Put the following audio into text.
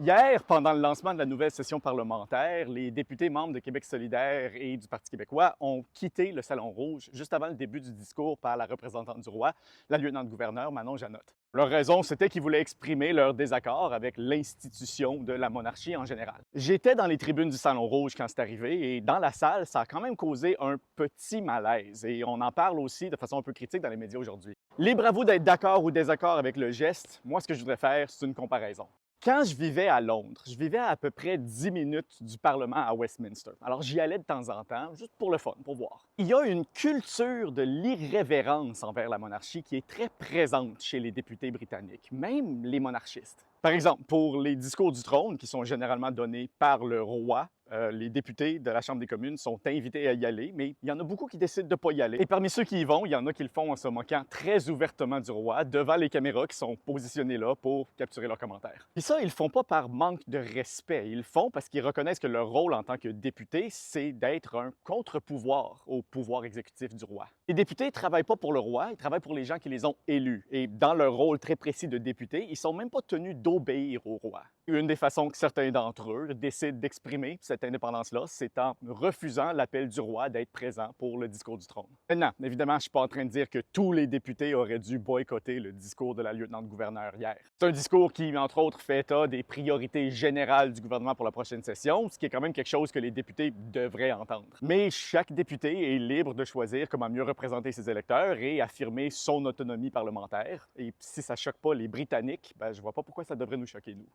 Hier, pendant le lancement de la nouvelle session parlementaire, les députés membres de Québec solidaire et du Parti québécois ont quitté le Salon Rouge juste avant le début du discours par la représentante du roi, la lieutenant-gouverneur Manon Janotte. Leur raison, c'était qu'ils voulaient exprimer leur désaccord avec l'institution de la monarchie en général. J'étais dans les tribunes du Salon Rouge quand c'est arrivé et dans la salle, ça a quand même causé un petit malaise et on en parle aussi de façon un peu critique dans les médias aujourd'hui. Libre à vous d'être d'accord ou désaccord avec le geste, moi ce que je voudrais faire, c'est une comparaison. Quand je vivais à Londres, je vivais à peu près 10 minutes du Parlement à Westminster. Alors j'y allais de temps en temps, juste pour le fun, pour voir. Il y a une culture de l'irrévérence envers la monarchie qui est très présente chez les députés britanniques, même les monarchistes. Par exemple, pour les discours du trône, qui sont généralement donnés par le roi, les députés de la Chambre des communes sont invités à y aller, mais il y en a beaucoup qui décident de ne pas y aller. Et parmi ceux qui y vont, il y en a qui le font en se moquant très ouvertement du roi, devant les caméras qui sont positionnées là pour capturer leurs commentaires. Et ça, ils le font pas par manque de respect, ils le font parce qu'ils reconnaissent que leur rôle en tant que député, c'est d'être un contre-pouvoir au pouvoir exécutif du roi. Les députés ne travaillent pas pour le roi, ils travaillent pour les gens qui les ont élus. Et dans leur rôle très précis de député, ils sont même pas tenus d'obéir au roi. Une des façons que certains d'entre eux décident d'exprimer cette indépendance-là, c'est en refusant l'appel du roi d'être présent pour le discours du trône. Maintenant, évidemment, je ne suis pas en train de dire que tous les députés auraient dû boycotter le discours de la lieutenant-gouverneur hier. C'est un discours qui, entre autres, fait état des priorités générales du gouvernement pour la prochaine session, ce qui est quand même quelque chose que les députés devraient entendre. Mais chaque député est libre de choisir comment mieux représenter ses électeurs et affirmer son autonomie parlementaire. Et si ça ne choque pas les Britanniques, je ne vois pas pourquoi ça devrait nous choquer, nous.